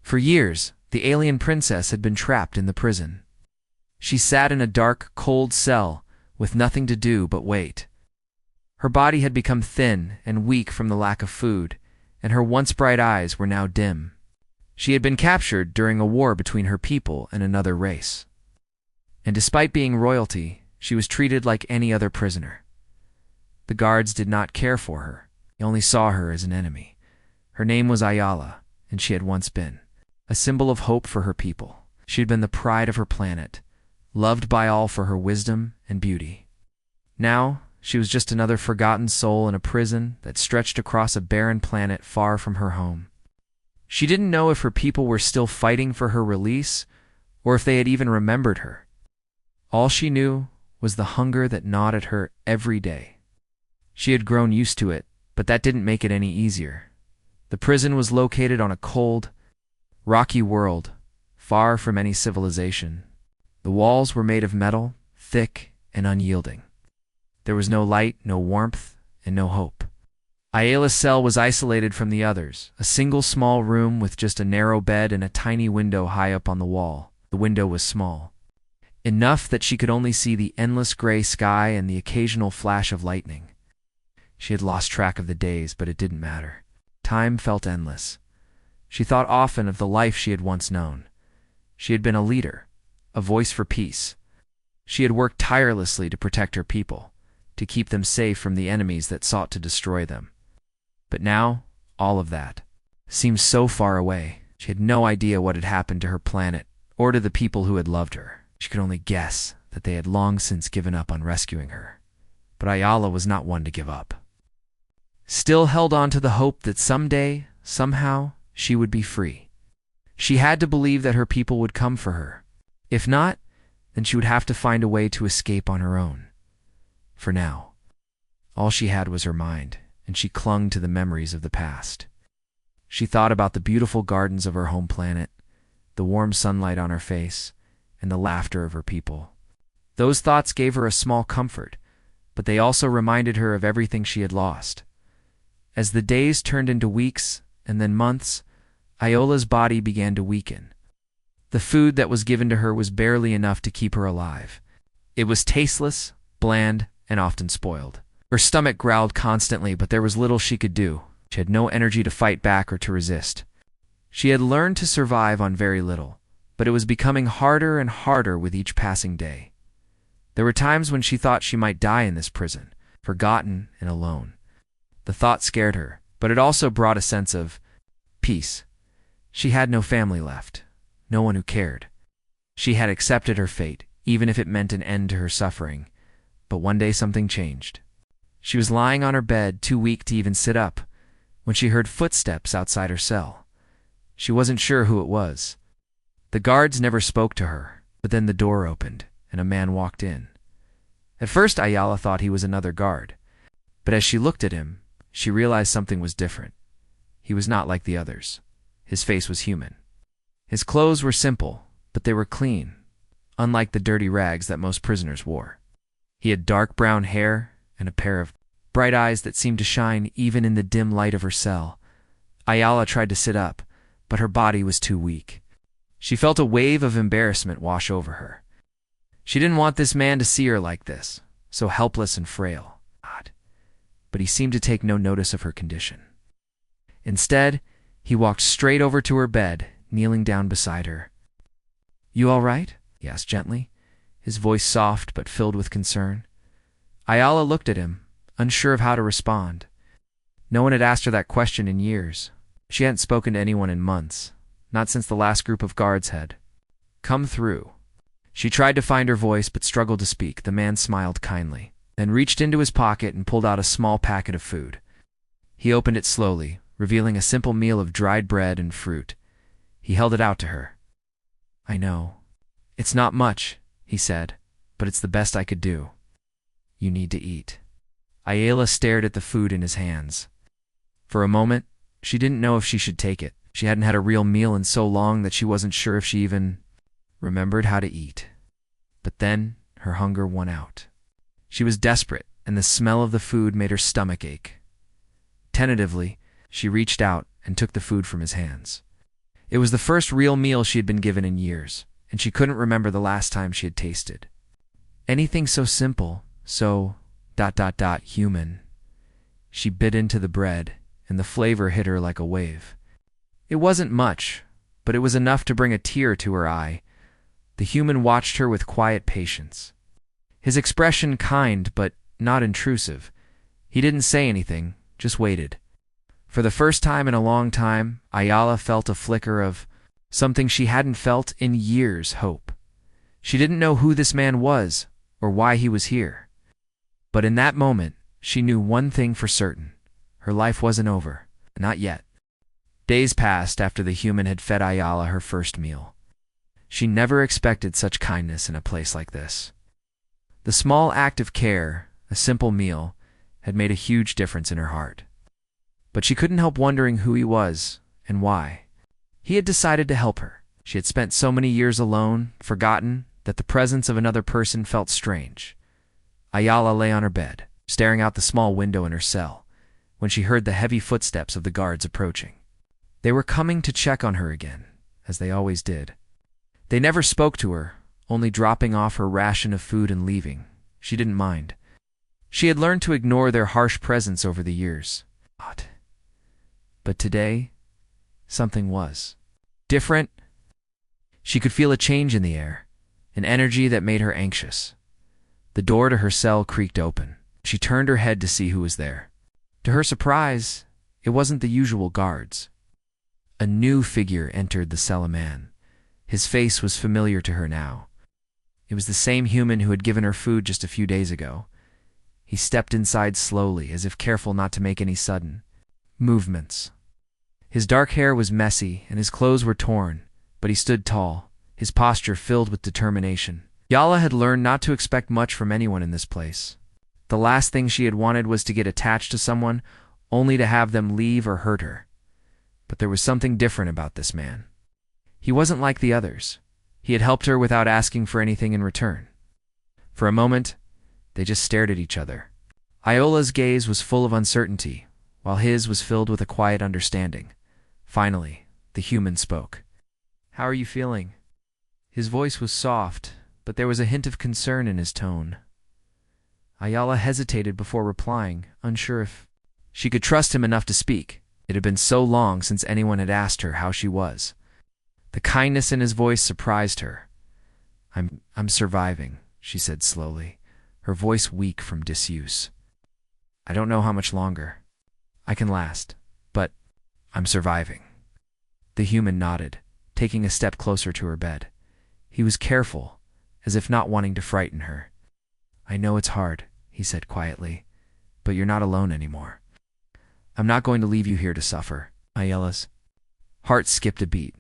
For years, the alien princess had been trapped in the prison. She sat in a dark, cold cell with nothing to do but wait. Her body had become thin and weak from the lack of food, and her once bright eyes were now dim. She had been captured during a war between her people and another race. And despite being royalty, she was treated like any other prisoner. The guards did not care for her. They only saw her as an enemy. Her name was Ayala, and she had once been a symbol of hope for her people. She had been the pride of her planet, loved by all for her wisdom and beauty. Now, she was just another forgotten soul in a prison that stretched across a barren planet far from her home. She didn't know if her people were still fighting for her release, or if they had even remembered her. All she knew was the hunger that gnawed at her every day. She had grown used to it, but that didn't make it any easier. The prison was located on a cold, rocky world, far from any civilization. The walls were made of metal, thick and unyielding. There was no light, no warmth, and no hope. Ayala's cell was isolated from the others, a single small room with just a narrow bed and a tiny window high up on the wall. The window was small, enough that she could only see the endless gray sky and the occasional flash of lightning. She had lost track of the days, but it didn't matter. Time felt endless. She thought often of the life she had once known. She had been a leader, a voice for peace. She had worked tirelessly to protect her people, to keep them safe from the enemies that sought to destroy them. But now, all of that seemed so far away. She had no idea what had happened to her planet or to the people who had loved her. She could only guess that they had long since given up on rescuing her. But Ayala was not one to give up. Still held on to the hope that someday, somehow, she would be free. She had to believe that her people would come for her. If not, then she would have to find a way to escape on her own. For now, all she had was her mind, and she clung to the memories of the past. She thought about the beautiful gardens of her home planet, the warm sunlight on her face, and the laughter of her people. Those thoughts gave her a small comfort, but they also reminded her of everything she had lost. As the days turned into weeks and then months, Ayala's body began to weaken. The food that was given to her was barely enough to keep her alive. It was tasteless, bland, and often spoiled. Her stomach growled constantly, but there was little she could do. She had no energy to fight back or to resist. She had learned to survive on very little, but it was becoming harder and harder with each passing day. There were times when she thought she might die in this prison, forgotten and alone. The thought scared her, but it also brought a sense of peace. She had no family left, no one who cared. She had accepted her fate, even if it meant an end to her suffering. But one day something changed. She was lying on her bed, too weak to even sit up, when she heard footsteps outside her cell. She wasn't sure who it was. The guards never spoke to her, but then the door opened, and a man walked in. At first Ayala thought he was another guard, but as she looked at him, she realized something was different. He was not like the others. His face was human. His clothes were simple, but they were clean, unlike the dirty rags that most prisoners wore. He had dark brown hair and a pair of bright eyes that seemed to shine even in the dim light of her cell. Ayala tried to sit up, but her body was too weak. She felt a wave of embarrassment wash over her. She didn't want this man to see her like this, so helpless and frail. But he seemed to take no notice of her condition. Instead, he walked straight over to her bed, kneeling down beside her. "You all right?" he asked gently, his voice soft but filled with concern. Ayala looked at him, unsure of how to respond. No one had asked her that question in years. She hadn't spoken to anyone in months, not since the last group of guards had come through. She tried to find her voice but struggled to speak. The man smiled kindly, then reached into his pocket and pulled out a small packet of food. He opened it slowly, revealing a simple meal of dried bread and fruit. He held it out to her. "I know. It's not much," he said, "but it's the best I could do. You need to eat." Ayala stared at the food in his hands. For a moment, she didn't know if she should take it. She hadn't had a real meal in so long that she wasn't sure if she even remembered how to eat. But then, her hunger won out. She was desperate, and the smell of the food made her stomach ache. Tentatively, she reached out and took the food from his hands. It was the first real meal she had been given in years, and she couldn't remember the last time she had tasted anything so simple, so human. She bit into the bread, and the flavor hit her like a wave. It wasn't much, but it was enough to bring a tear to her eye. The human watched her with quiet patience. His expression kind but not intrusive. He didn't say anything, just waited. For the first time in a long time, Ayala felt a flicker of something she hadn't felt in years, hope. She didn't know who this man was or why he was here. But in that moment, she knew one thing for certain. Her life wasn't over. Not yet. Days passed after the human had fed Ayala her first meal. She never expected such kindness in a place like this. The small act of care, a simple meal, had made a huge difference in her heart. But she couldn't help wondering who he was and why. He had decided to help her. She had spent so many years alone, forgotten, that the presence of another person felt strange. Ayala lay on her bed, staring out the small window in her cell, when she heard the heavy footsteps of the guards approaching. They were coming to check on her again, as they always did. They never spoke to her, only dropping off her ration of food and leaving. She didn't mind. She had learned to ignore their harsh presence over the years. But today, something was different. She could feel a change in the air, an energy that made her anxious. The door to her cell creaked open. She turned her head to see who was there. To her surprise, it wasn't the usual guards. A new figure entered the cell, a man. His face was familiar to her now. It was the same human who had given her food just a few days ago. He stepped inside slowly, as if careful not to make any sudden movements. His dark hair was messy, and his clothes were torn, but he stood tall, his posture filled with determination. Yala had learned not to expect much from anyone in this place. The last thing she had wanted was to get attached to someone, only to have them leave or hurt her. But there was something different about this man. He wasn't like the others. He had helped her without asking for anything in return. For a moment, they just stared at each other. Ayala's gaze was full of uncertainty, while his was filled with a quiet understanding. Finally, the human spoke. "How are you feeling?" His voice was soft, but there was a hint of concern in his tone. Ayala hesitated before replying, unsure if she could trust him enough to speak. It had been so long since anyone had asked her how she was. The kindness in his voice surprised her. I'm surviving," she said slowly, her voice weak from disuse. "I don't know how much longer. I can last, but I'm surviving." The human nodded, taking a step closer to her bed. He was careful, as if not wanting to frighten her. "I know it's hard," he said quietly, "but you're not alone anymore. I'm not going to leave you here to suffer." Ayala's heart skipped a beat.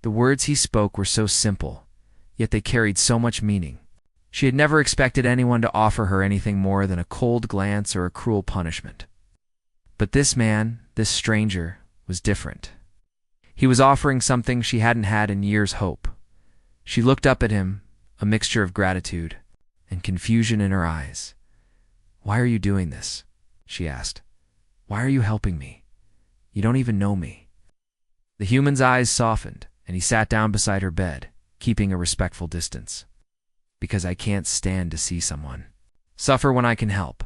The words he spoke were so simple, yet they carried so much meaning. She had never expected anyone to offer her anything more than a cold glance or a cruel punishment. But this man, this stranger, was different. He was offering something she hadn't had in years, hope. She looked up at him, a mixture of gratitude and confusion in her eyes. "Why are you doing this?" she asked. "Why are you helping me? You don't even know me." The human's eyes softened, and he sat down beside her bed, keeping a respectful distance. "Because I can't stand to see someone suffer when I can help.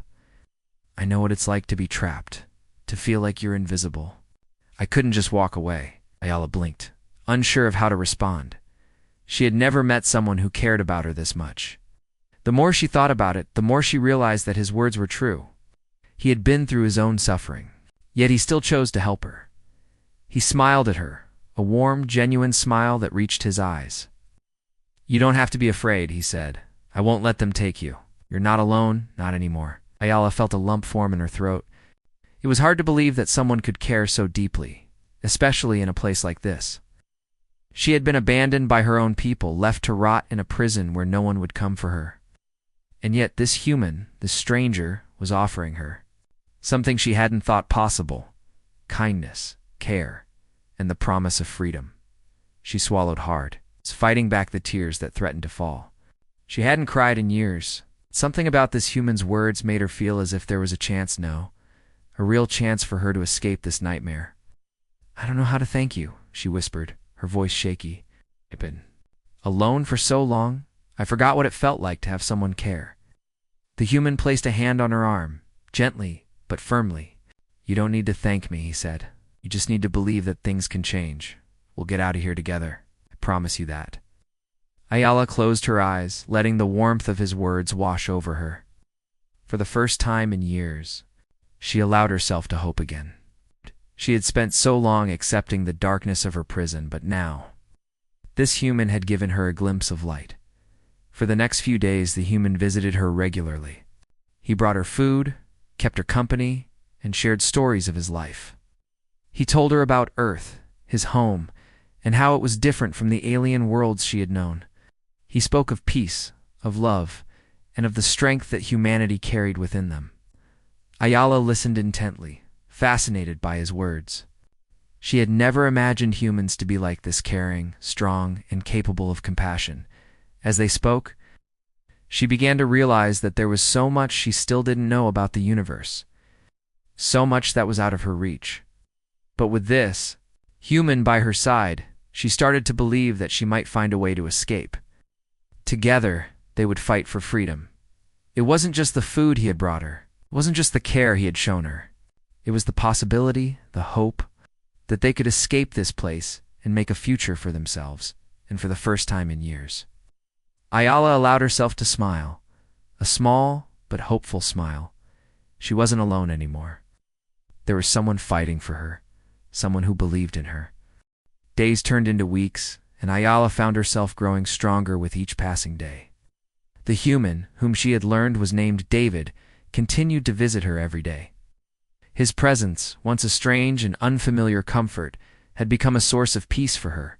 I know what it's like to be trapped, to feel like you're invisible. I couldn't just walk away." Ayala blinked, unsure of how to respond. She had never met someone who cared about her this much. The more she thought about it, the more she realized that his words were true. He had been through his own suffering, yet he still chose to help her. He smiled at her, a warm, genuine smile that reached his eyes. "You don't have to be afraid," he said. "I won't let them take you. You're not alone, not anymore." Ayala felt a lump form in her throat. It was hard to believe that someone could care so deeply, especially in a place like this. She had been abandoned by her own people, left to rot in a prison where no one would come for her. And yet this human, this stranger, was offering her something she hadn't thought possible: kindness, care, and the promise of freedom. She swallowed hard, fighting back the tears that threatened to fall. She hadn't cried in years. Something about this human's words made her feel as if there was a chance, a real chance for her to escape this nightmare. "I don't know how to thank you," she whispered, her voice shaky. I've been alone for so long, I forgot what it felt like to have someone care. The human placed a hand on her arm, gently but firmly. You don't need to thank me, he said. You just need to believe that things can change. We'll get out of here together. I promise you that. Ayala closed her eyes, letting the warmth of his words wash over her. For the first time in years, she allowed herself to hope again. She had spent so long accepting the darkness of her prison, but now, this human had given her a glimpse of light. For the next few days, the human visited her regularly. He brought her food, kept her company, and shared stories of his life. He told her about Earth, his home, and how it was different from the alien worlds she had known. He spoke of peace, of love, and of the strength that humanity carried within them. Ayala listened intently, fascinated by his words. She had never imagined humans to be like this, caring, strong, and capable of compassion. As they spoke, she began to realize that there was so much she still didn't know about the universe, so much that was out of her reach. But with this human by her side, she started to believe that she might find a way to escape. Together, they would fight for freedom. It wasn't just the food he had brought her. It wasn't just the care he had shown her. It was the possibility, the hope, that they could escape this place and make a future for themselves, and for the first time in years. Ayala allowed herself to smile, a small but hopeful smile. She wasn't alone anymore. There was someone fighting for her, someone who believed in her. Days turned into weeks, and Ayala found herself growing stronger with each passing day. The human, whom she had learned was named David, continued to visit her every day. His presence, once a strange and unfamiliar comfort, had become a source of peace for her.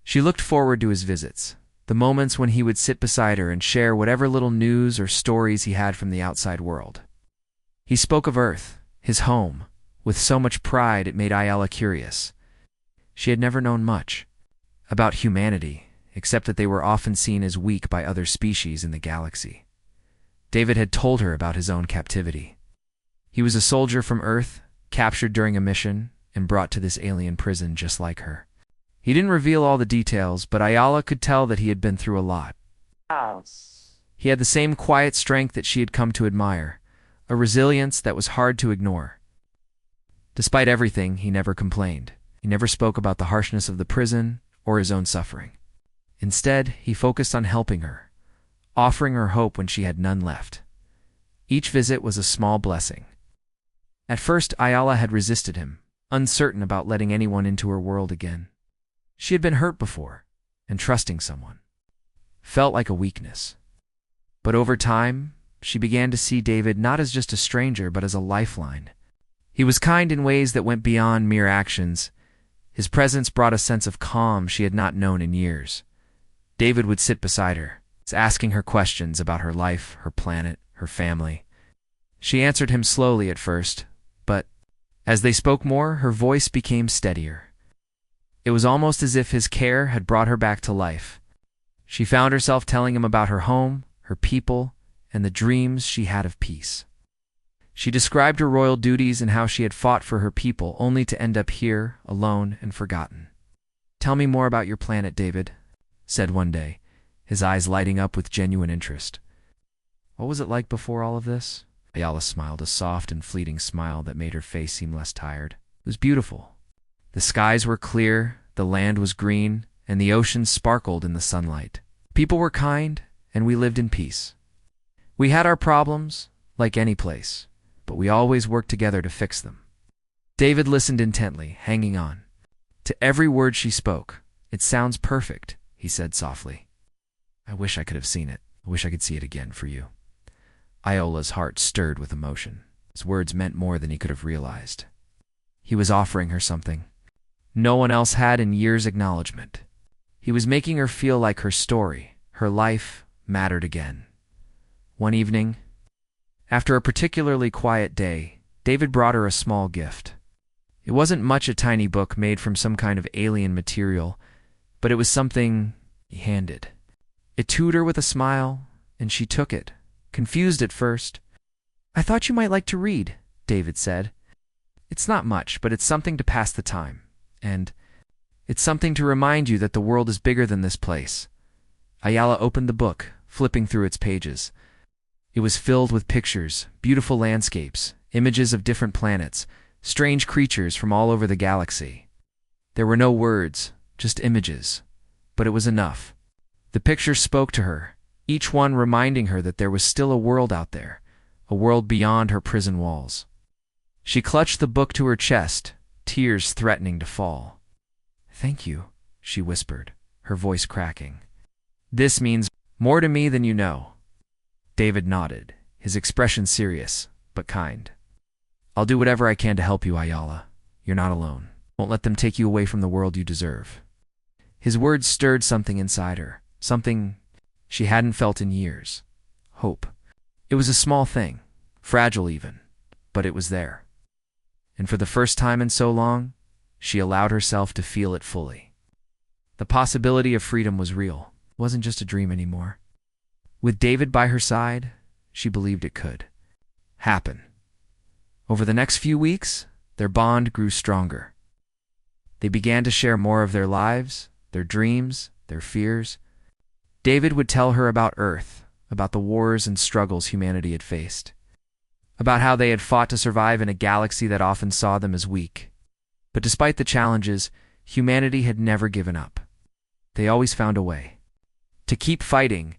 She looked forward to his visits, the moments when he would sit beside her and share whatever little news or stories he had from the outside world. He spoke of Earth, his home, with so much pride it made Ayala curious. She had never known much about humanity, except that they were often seen as weak by other species in the galaxy. David had told her about his own captivity. He was a soldier from Earth, captured during a mission, and brought to this alien prison just like her. He didn't reveal all the details, but Ayala could tell that he had been through a lot. He had the same quiet strength that she had come to admire, a resilience that was hard to ignore. Despite everything, he never complained. He never spoke about the harshness of the prison or his own suffering. Instead, he focused on helping her, offering her hope when she had none left. Each visit was a small blessing. At first, Ayala had resisted him, uncertain about letting anyone into her world again. She had been hurt before, and trusting someone felt like a weakness. But over time, she began to see David not as just a stranger, but as a lifeline. He was kind in ways that went beyond mere actions. His presence brought a sense of calm she had not known in years. David would sit beside her, asking her questions about her life, her planet, her family. She answered him slowly at first, but as they spoke more, her voice became steadier. It was almost as if his care had brought her back to life. She found herself telling him about her home, her people, and the dreams she had of peace. She described her royal duties and how she had fought for her people, only to end up here, alone and forgotten. "Tell me more about your planet, David," said one day, his eyes lighting up with genuine interest. "What was it like before all of this?" Ayala smiled, a soft and fleeting smile that made her face seem less tired. It was beautiful. The skies were clear, the land was green, and the ocean sparkled in the sunlight. People were kind, and we lived in peace. We had our problems, like any place, but we always worked together to fix them. David listened intently, hanging on to every word she spoke. "It sounds perfect," he said softly. "I wish I could have seen it. I wish I could see it again for you." Ayala's heart stirred with emotion. His words meant more than he could have realized. He was offering her something no one else had in years: acknowledgement. He was making her feel like her story, her life, mattered again. One evening, after a particularly quiet day, David brought her a small gift. It wasn't much, a tiny book made from some kind of alien material, but it was something he handed. It toed her with a smile, and she took it, confused at first. "I thought you might like to read," David said. "It's not much, but it's something to pass the time, and It's something to remind you that the world is bigger than this place." Ayala opened the book, flipping through its pages. It was filled with pictures, beautiful landscapes, images of different planets, strange creatures from all over the galaxy. There were no words, just images, but it was enough. The pictures spoke to her, each one reminding her that there was still a world out there, a world beyond her prison walls. She clutched the book to her chest, tears threatening to fall. "Thank you," she whispered, her voice cracking. "This means more to me than you know." David nodded, his expression serious, but kind. "I'll do whatever I can to help you, Ayala. You're not alone. Won't let them take you away from the world you deserve." His words stirred something inside her, something she hadn't felt in years. Hope. It was a small thing, fragile even, but it was there. And for the first time in so long, she allowed herself to feel it fully. The possibility of freedom was real. It wasn't just a dream anymore. With David by her side, she believed it could happen. Over the next few weeks, their bond grew stronger. They began to share more of their lives, their dreams, their fears. David would tell her about Earth, about the wars and struggles humanity had faced, about how they had fought to survive in a galaxy that often saw them as weak. But despite the challenges, humanity had never given up. They always found a way to keep fighting.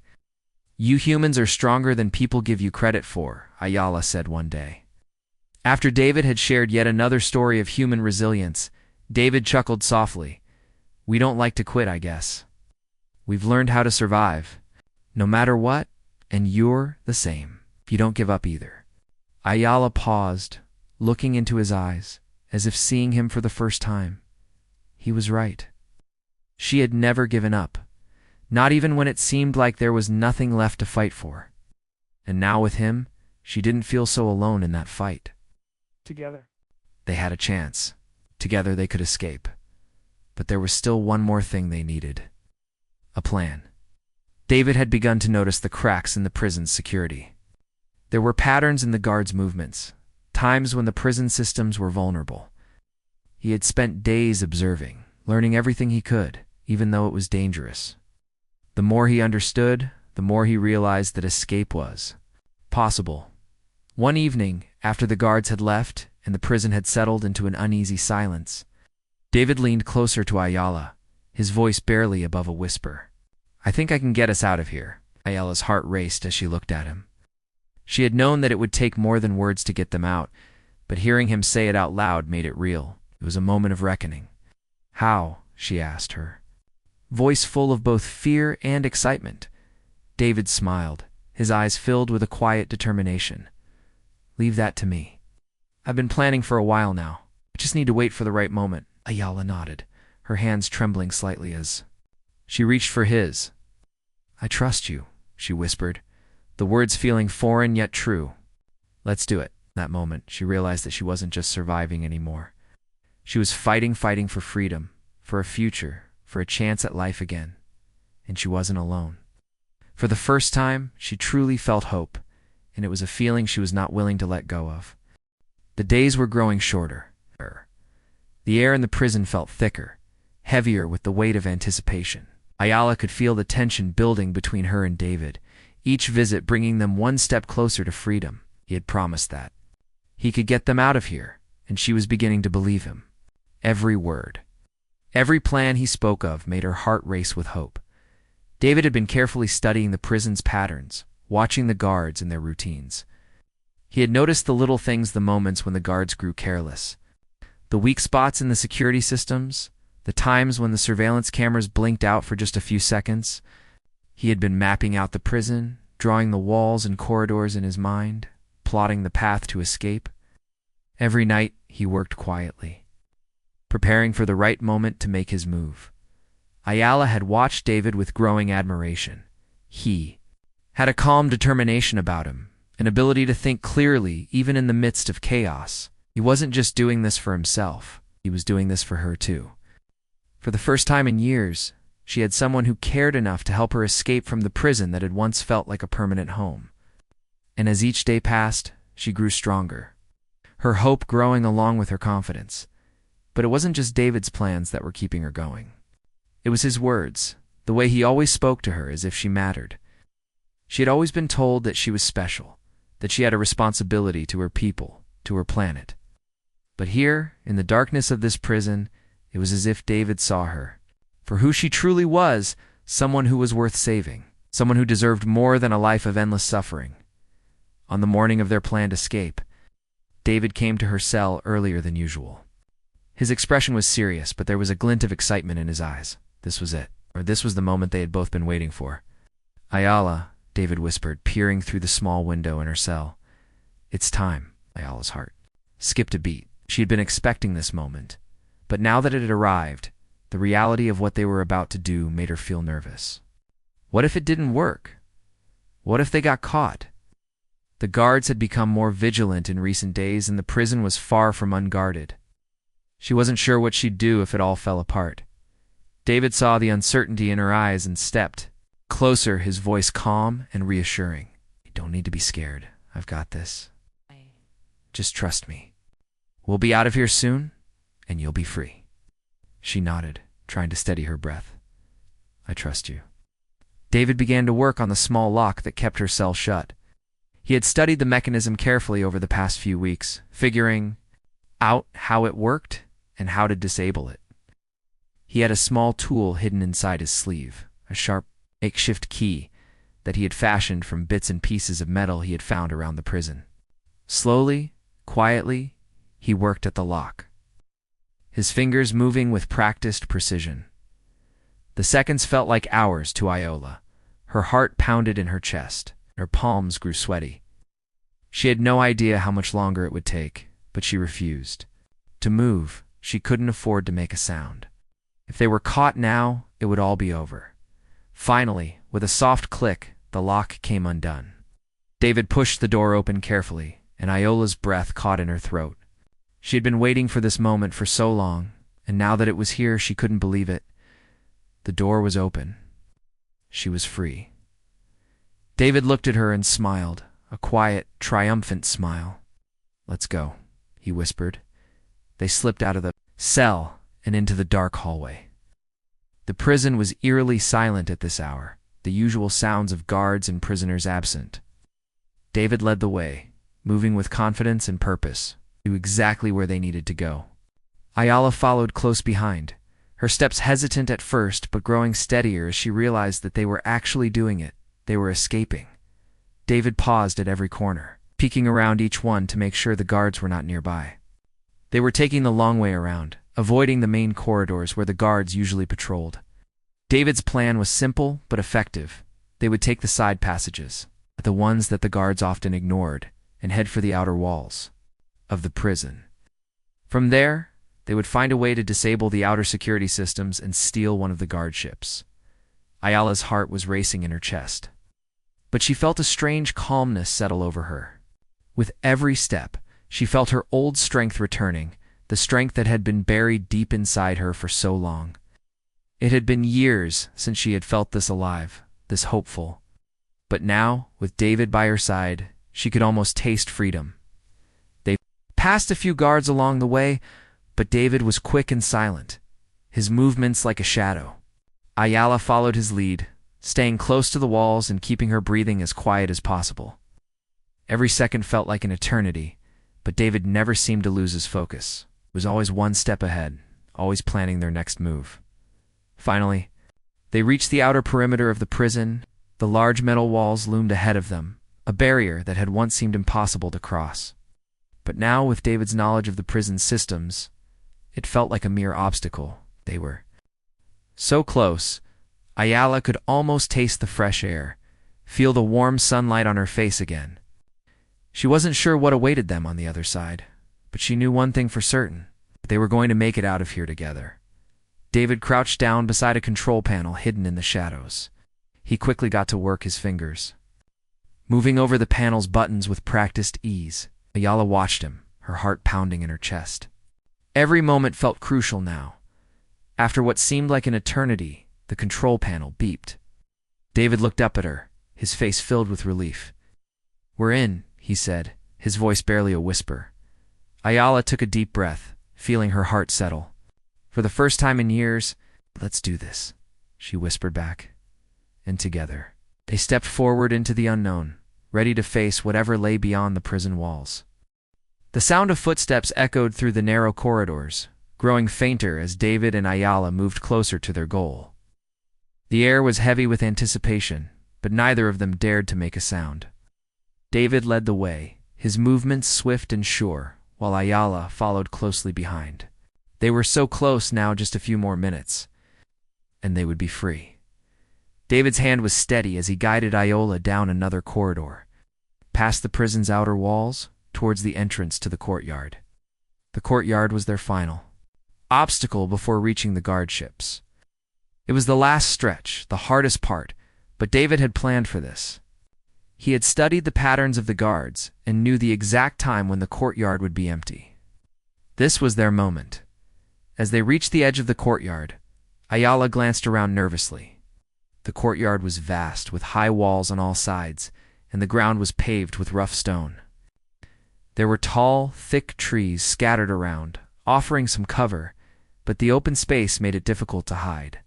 "You humans are stronger than people give you credit for," Ayala said one day. After David had shared yet another story of human resilience, David chuckled softly. "We don't like to quit, I guess. We've learned how to survive, no matter what, and you're the same. You don't give up either." Ayala paused, looking into his eyes, as if seeing him for the first time. He was right. She had never given up, not even when it seemed like there was nothing left to fight for. And now with him, she didn't feel so alone in that fight. Together they had a chance. Together they could escape. But there was still one more thing they needed. A plan. David had begun to notice the cracks in the prison's security. There were patterns in the guards' movements, times when the prison systems were vulnerable. He had spent days observing, learning everything he could, even though it was dangerous. The more he understood, the more he realized that escape was possible. One evening, after the guards had left and the prison had settled into an uneasy silence, David leaned closer to Ayala, his voice barely above a whisper. "I think I can get us out of here." Ayala's heart raced as she looked at him. She had known that it would take more than words to get them out, but hearing him say it out loud made it real. It was a moment of reckoning. "How?" she asked her, voice full of both fear and excitement. David smiled, his eyes filled with a quiet determination. "Leave that to me. I've been planning for a while now. I just need to wait for the right moment." Ayala nodded, her hands trembling slightly as she reached for his. "I trust you," she whispered, the words feeling foreign yet true. "Let's do it." In that moment, she realized that she wasn't just surviving anymore. She was fighting for freedom, for a future, for a chance at life again. And she wasn't alone. For the first time, she truly felt hope, and it was a feeling she was not willing to let go of. The days were growing shorter. The air in the prison felt thicker, heavier with the weight of anticipation. Ayala could feel the tension building between her and David, each visit bringing them one step closer to freedom. He had promised that he could get them out of here, and she was beginning to believe him. Every word. Every plan he spoke of made her heart race with hope. David had been carefully studying the prison's patterns, watching the guards and their routines. He had noticed the little things, the moments when the guards grew careless, the weak spots in the security systems, the times when the surveillance cameras blinked out for just a few seconds. He had been mapping out the prison, drawing the walls and corridors in his mind, plotting the path to escape. Every night he worked quietly, preparing for the right moment to make his move. Ayala had watched David with growing admiration. He had a calm determination about him, an ability to think clearly even in the midst of chaos. He wasn't just doing this for himself, he was doing this for her too. For the first time in years, she had someone who cared enough to help her escape from the prison that had once felt like a permanent home. And as each day passed, she grew stronger, her hope growing along with her confidence. But it wasn't just David's plans that were keeping her going. It was his words, the way he always spoke to her as if she mattered. She had always been told that she was special, that she had a responsibility to her people, to her planet. But here, in the darkness of this prison, it was as if David saw her for who she truly was, someone who was worth saving, someone who deserved more than a life of endless suffering. On the morning of their planned escape, David came to her cell earlier than usual. His expression was serious, but there was a glint of excitement in his eyes. This was it, or this was the moment they had both been waiting for. "Ayala," David whispered, peering through the small window in her cell. "It's time." Ayala's heart skipped a beat. She had been expecting this moment, but now that it had arrived, the reality of what they were about to do made her feel nervous. What if it didn't work? What if they got caught? The guards had become more vigilant in recent days, and the prison was far from unguarded. She wasn't sure what she'd do if it all fell apart. David saw the uncertainty in her eyes and stepped closer, his voice calm and reassuring. "You don't need to be scared. I've got this. Just trust me. We'll be out of here soon, and you'll be free." She nodded, trying to steady her breath. "I trust you." David began to work on the small lock that kept her cell shut. He had studied the mechanism carefully over the past few weeks, figuring out how it worked and how to disable it. He had a small tool hidden inside his sleeve, a sharp, makeshift key that he had fashioned from bits and pieces of metal he had found around the prison. Slowly, quietly, he worked at the lock, his fingers moving with practiced precision. The seconds felt like hours to Ayala. Her heart pounded in her chest. Her palms grew sweaty. She had no idea how much longer it would take, but she refused to move. She couldn't afford to make a sound. If they were caught now, it would all be over. Finally, with a soft click, the lock came undone. David pushed the door open carefully, and Ayala's breath caught in her throat. She had been waiting for this moment for so long, and now that it was here, she couldn't believe it. The door was open. She was free. David looked at her and smiled, a quiet, triumphant smile. "Let's go," he whispered. They slipped out of the cell and into the dark hallway. The prison was eerily silent at this hour, the usual sounds of guards and prisoners absent. David led the way, moving with confidence and purpose, knew exactly where they needed to go. Ayala followed close behind, her steps hesitant at first but growing steadier as she realized that they were actually doing it. They were escaping. David paused at every corner, peeking around each one to make sure the guards were not nearby. They were taking the long way around, avoiding the main corridors where the guards usually patrolled. David's plan was simple but effective. They would take the side passages, the ones that the guards often ignored, and head for the outer walls of the prison. From there, they would find a way to disable the outer security systems and steal one of the guard ships. Ayala's heart was racing in her chest, but she felt a strange calmness settle over her. With every step, she felt her old strength returning, the strength that had been buried deep inside her for so long. It had been years since she had felt this alive, this hopeful. But now, with David by her side, she could almost taste freedom. They passed a few guards along the way, but David was quick and silent, his movements like a shadow. Ayala followed his lead, staying close to the walls and keeping her breathing as quiet as possible. Every second felt like an eternity, but David never seemed to lose his focus. He was always one step ahead, always planning their next move. Finally, they reached the outer perimeter of the prison. The large metal walls loomed ahead of them, a barrier that had once seemed impossible to cross. But now, with David's knowledge of the prison's systems, it felt like a mere obstacle. They were so close, Ayala could almost taste the fresh air, feel the warm sunlight on her face again. She wasn't sure what awaited them on the other side, but she knew one thing for certain: they were going to make it out of here together. David crouched down beside a control panel hidden in the shadows. He quickly got to work, his fingers moving over the panel's buttons with practiced ease. Ayala watched him, her heart pounding in her chest. Every moment felt crucial now. After what seemed like an eternity, the control panel beeped. David looked up at her, his face filled with relief. "We're in," he said, his voice barely a whisper. Ayala took a deep breath, feeling her heart settle. For the first time in years, "Let's do this," she whispered back. And together, they stepped forward into the unknown, ready to face whatever lay beyond the prison walls. The sound of footsteps echoed through the narrow corridors, growing fainter as David and Ayala moved closer to their goal. The air was heavy with anticipation, but neither of them dared to make a sound. David led the way, his movements swift and sure, while Ayala followed closely behind. They were so close now, just a few more minutes, and they would be free. David's hand was steady as he guided Ayala down another corridor, past the prison's outer walls, towards the entrance to the courtyard. The courtyard was their final obstacle before reaching the guard ships. It was the last stretch, the hardest part, but David had planned for this. He had studied the patterns of the guards and knew the exact time when the courtyard would be empty. This was their moment. As they reached the edge of the courtyard, Ayala glanced around nervously. The courtyard was vast, with high walls on all sides, and the ground was paved with rough stone. There were tall, thick trees scattered around, offering some cover, but the open space made it difficult to hide.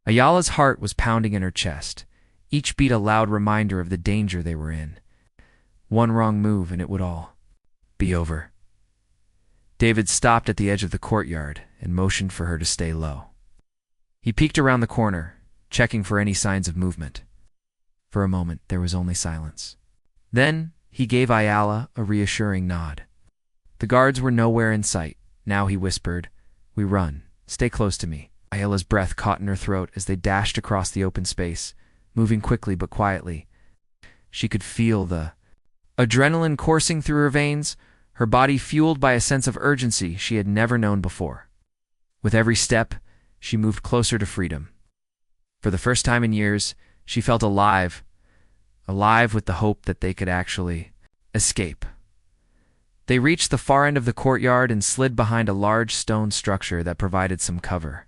Ayala's heart was pounding in her chest, each beat a loud reminder of the danger they were in. One wrong move and it would all be over. David stopped at the edge of the courtyard and motioned for her to stay low. He peeked around the corner, checking for any signs of movement. For a moment, there was only silence. Then, he gave Ayala a reassuring nod. The guards were nowhere in sight. Now he whispered, "We run. Stay close to me." Ayala's breath caught in her throat as they dashed across the open space, moving quickly but quietly. She could feel the adrenaline coursing through her veins, her body fueled by a sense of urgency she had never known before. With every step, she moved closer to freedom. For the first time in years, she felt alive with the hope that they could actually escape. They reached the far end of the courtyard and slid behind a large stone structure that provided some cover.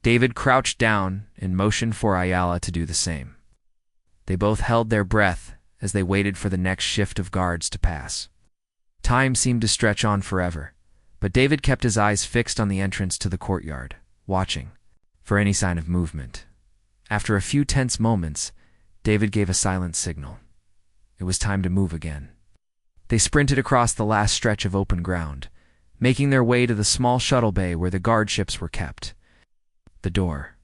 David crouched down and motioned for Ayala to do the same. They both held their breath as they waited for the next shift of guards to pass. Time seemed to stretch on forever, but David kept his eyes fixed on the entrance to the courtyard, watching for any sign of movement. After a few tense moments, David gave a silent signal. It was time to move again. They sprinted across the last stretch of open ground, making their way to the small shuttle bay where the guard ships were kept. The door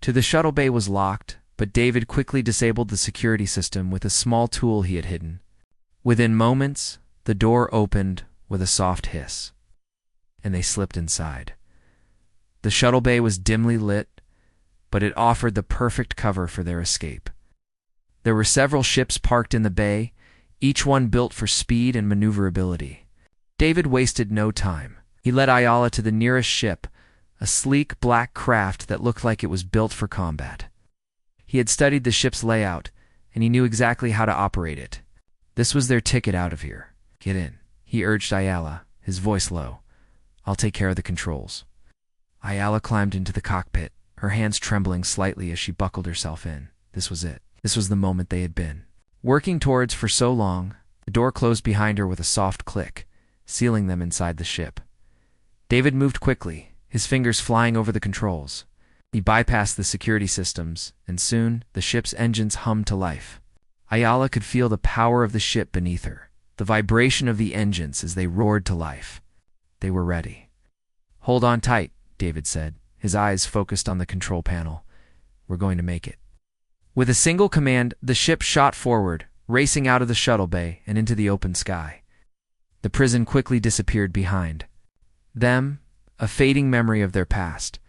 to the shuttle bay was locked, but David quickly disabled the security system with a small tool he had hidden. Within moments, the door opened with a soft hiss, and they slipped inside. The shuttle bay was dimly lit, but it offered the perfect cover for their escape. There were several ships parked in the bay, each one built for speed and maneuverability. David wasted no time. He led Ayala to the nearest ship, a sleek black craft that looked like it was built for combat. He had studied the ship's layout, and he knew exactly how to operate it. This was their ticket out of here. "Get in," he urged Ayala, his voice low. "I'll take care of the controls." Ayala climbed into the cockpit, her hands trembling slightly as she buckled herself in. This was it. This was the moment they had been working towards for so long. The door closed behind her with a soft click, sealing them inside the ship. David moved quickly, his fingers flying over the controls. He bypassed the security systems, and soon the ship's engines hummed to life. Ayala could feel the power of the ship beneath her, the vibration of the engines as they roared to life. They were ready. "Hold on tight," David said, his eyes focused on the control panel. "We're going to make it." With a single command, the ship shot forward, racing out of the shuttle bay and into the open sky. The prison quickly disappeared behind them, a fading memory of their past.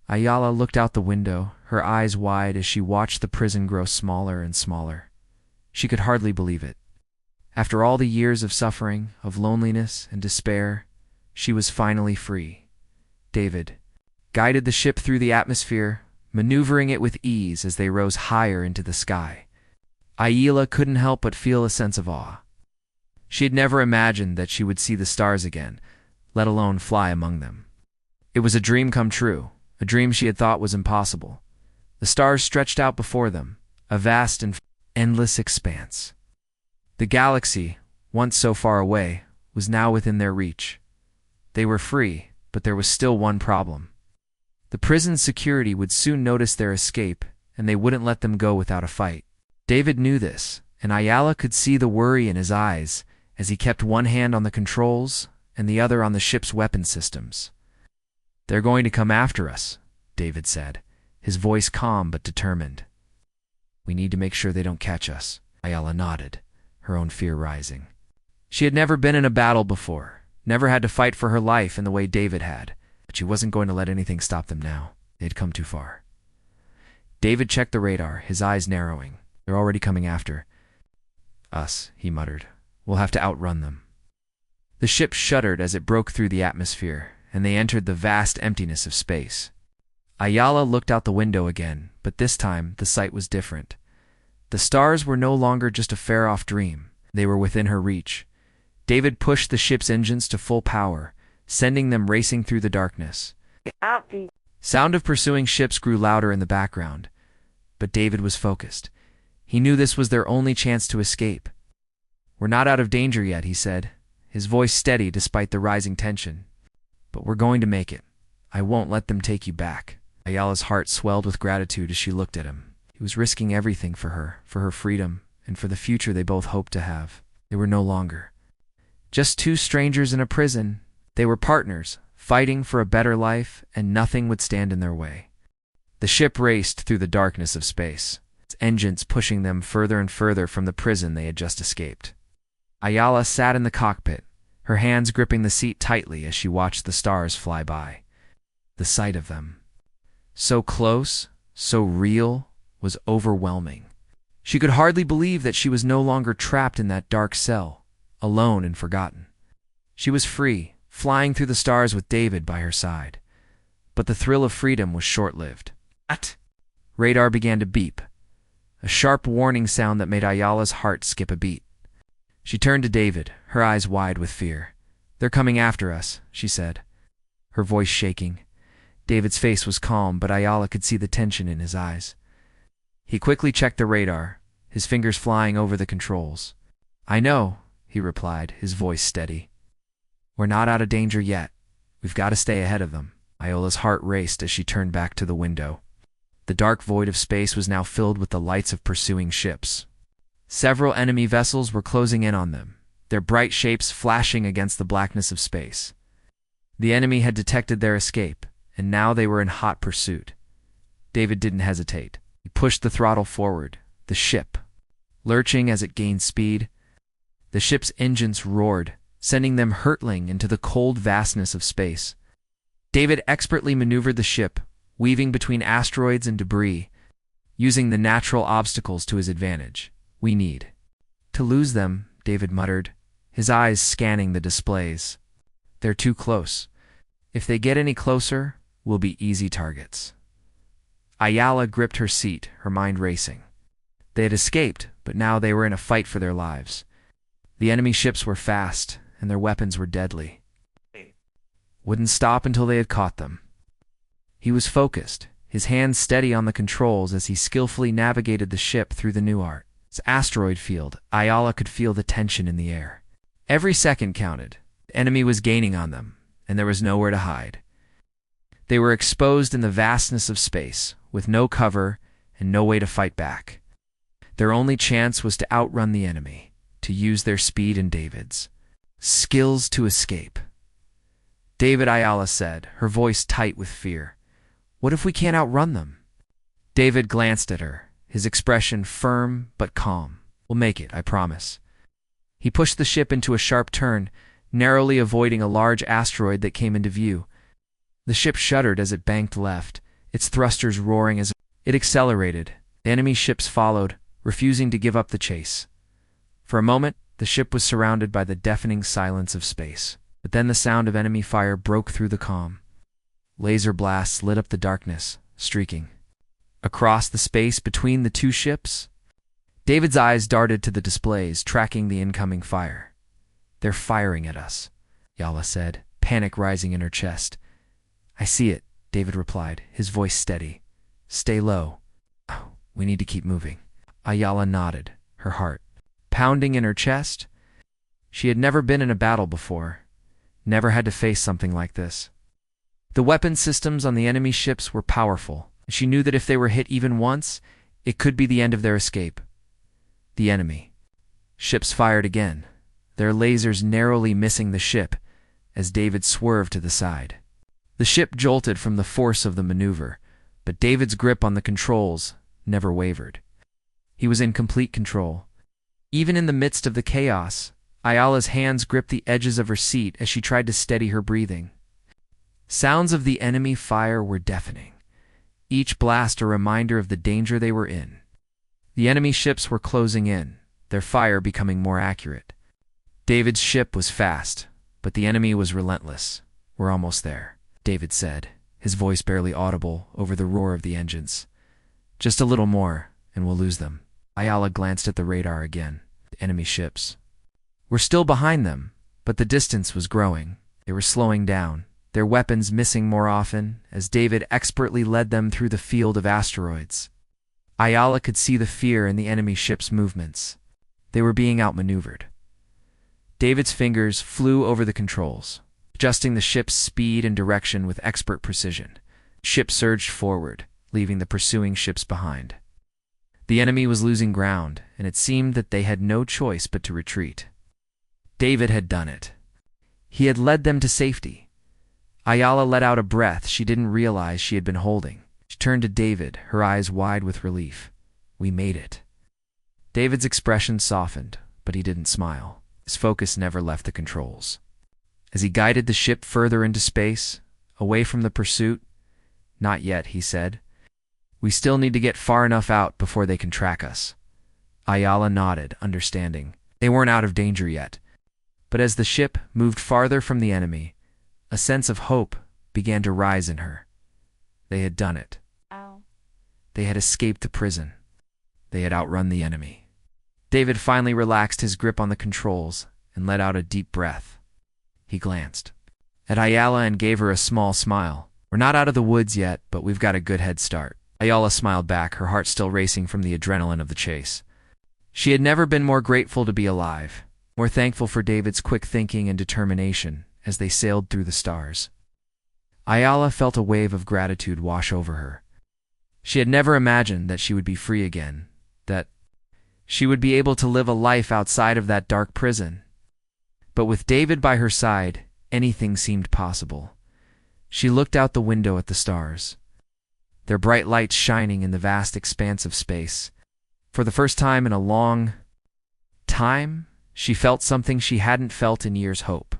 Ayala looked out the window, her eyes wide as she watched the prison grow smaller and smaller. She could hardly believe it. After all the years of suffering, of loneliness and despair, she was finally free. David guided the ship through the atmosphere, maneuvering it with ease as they rose higher into the sky. Ayala couldn't help but feel a sense of awe. She had never imagined that she would see the stars again, let alone fly among them. It was a dream come true, a dream she had thought was impossible. The stars stretched out before them, a vast and endless expanse. The galaxy, once so far away, was now within their reach. They were free, but there was still one problem. The prison's security would soon notice their escape, and they wouldn't let them go without a fight. David knew this, and Ayala could see the worry in his eyes as he kept one hand on the controls and the other on the ship's weapon systems. "They're going to come after us," David said, his voice calm but determined. "We need to make sure they don't catch us." Ayala nodded, her own fear rising. She had never been in a battle before, never had to fight for her life in the way David had, but she wasn't going to let anything stop them now. They'd come too far. David checked the radar, his eyes narrowing. "They're already coming after us," he muttered. "We'll have to outrun them." The ship shuddered as it broke through the atmosphere, and they entered the vast emptiness of space. Ayala looked out the window again, but this time the sight was different. The stars were no longer just a far-off dream. They were within her reach. David pushed the ship's engines to full power, sending them racing through the darkness. Sound of pursuing ships grew louder in the background, but David was focused. He knew this was their only chance to escape. "We're not out of danger yet," he said, his voice steady despite the rising tension. "But we're going to make it. I won't let them take you back." Ayala's heart swelled with gratitude as she looked at him. He was risking everything for her freedom, and for the future they both hoped to have. They were no longer just two strangers in a prison. They were partners, fighting for a better life, and nothing would stand in their way. The ship raced through the darkness of space, its engines pushing them further and further from the prison they had just escaped. Ayala sat in the cockpit, her hands gripping the seat tightly as she watched the stars fly by. The sight of them, so close, so real, was overwhelming. She could hardly believe that she was no longer trapped in that dark cell, alone and forgotten. She was free, flying through the stars with David by her side. But the thrill of freedom was short-lived. Radar began to beep, a sharp warning sound that made Ayala's heart skip a beat. She turned to David, her eyes wide with fear. "They're coming after us," she said, her voice shaking. David's face was calm, but Ayala could see the tension in his eyes. He quickly checked the radar, his fingers flying over the controls. "I know," he replied, his voice steady. "We're not out of danger yet. We've got to stay ahead of them." Ayala's heart raced as she turned back to the window. The dark void of space was now filled with the lights of pursuing ships. Several enemy vessels were closing in on them, their bright shapes flashing against the blackness of space. The enemy had detected their escape, and now they were in hot pursuit. David didn't hesitate. He pushed the throttle forward, the ship lurching as it gained speed. The ship's engines roared, sending them hurtling into the cold vastness of space. David expertly maneuvered the ship, weaving between asteroids and debris, using the natural obstacles to his advantage. "We need to lose them," David muttered, his eyes scanning the displays. "They're too close. If they get any closer, we'll be easy targets." Ayala gripped her seat, her mind racing. They had escaped, but now they were in a fight for their lives. The enemy ships were fast, and their weapons were deadly. Wouldn't stop until they had caught them. He was focused, his hands steady on the controls as he skillfully navigated the ship through the Orcs' asteroid field. Ayala could feel the tension in the air. Every second counted. The enemy was gaining on them, and there was nowhere to hide. They were exposed in the vastness of space, with no cover and no way to fight back. Their only chance was to outrun the enemy, to use their speed and David's skills to escape. "David," Ayala said, her voice tight with fear, "what if we can't outrun them?" David glanced at her, his expression firm but calm. "We'll make it, I promise." He pushed the ship into a sharp turn, narrowly avoiding a large asteroid that came into view. The ship shuddered as it banked left, its thrusters roaring as it accelerated. The enemy ships followed, refusing to give up the chase. For a moment, the ship was surrounded by the deafening silence of space. But then the sound of enemy fire broke through the calm. Laser blasts lit up the darkness, streaking across the space between the two ships. David's eyes darted to the displays, tracking the incoming fire. "They're firing at us," Ayala said, panic rising in her chest. "I see it," David replied, his voice steady. "Stay low. Oh, we need to keep moving." Ayala nodded, her heart pounding in her chest. She had never been in a battle before. never had to face something like this. The weapon systems on the enemy ships were powerful, and she knew that if they were hit even once, it could be the end of their escape. The enemy ships fired again, their lasers narrowly missing the ship as David swerved to the side. The ship jolted from the force of the maneuver, but David's grip on the controls never wavered. He was in complete control. Even in the midst of the chaos, Ayala's hands gripped the edges of her seat as she tried to steady her breathing. Sounds of the enemy fire were deafening, each blast a reminder of the danger they were in. The enemy ships were closing in, their fire becoming more accurate. David's ship was fast, but the enemy was relentless. "We're almost there," David said, his voice barely audible over the roar of the engines. "Just a little more, and we'll lose them." Ayala glanced at the radar again. The enemy ships were still behind them, but the distance was growing. They were slowing down, their weapons missing more often as David expertly led them through the field of asteroids. Ayala could see the fear in the enemy ship's movements. They were being outmaneuvered. David's fingers flew over the controls, adjusting the ship's speed and direction with expert precision. The ship surged forward, leaving the pursuing ships behind. The enemy was losing ground, and it seemed that they had no choice but to retreat. David had done it. He had led them to safety. Ayala let out a breath she didn't realize she had been holding. She turned to David, her eyes wide with relief. "We made it." David's expression softened, but he didn't smile. His focus never left the controls. As he guided the ship further into space, away from the pursuit, "Not yet," he said. "We still need to get far enough out before they can track us." Ayala nodded, understanding. They weren't out of danger yet. But as the ship moved farther from the enemy, a sense of hope began to rise in her. They had done it. Ow. They had escaped the prison. They had outrun the enemy. David finally relaxed his grip on the controls and let out a deep breath. He glanced at Ayala and gave her a small smile. "We're not out of the woods yet, but we've got a good head start." Ayala smiled back, her heart still racing from the adrenaline of the chase. She had never been more grateful to be alive, more thankful for David's quick thinking and determination as they sailed through the stars. Ayala felt a wave of gratitude wash over her. She had never imagined that she would be free again, that she would be able to live a life outside of that dark prison. But with David by her side, anything seemed possible. She looked out the window at the stars, their bright lights shining in the vast expanse of space. For the first time in a long time, she felt something she hadn't felt in years: hope.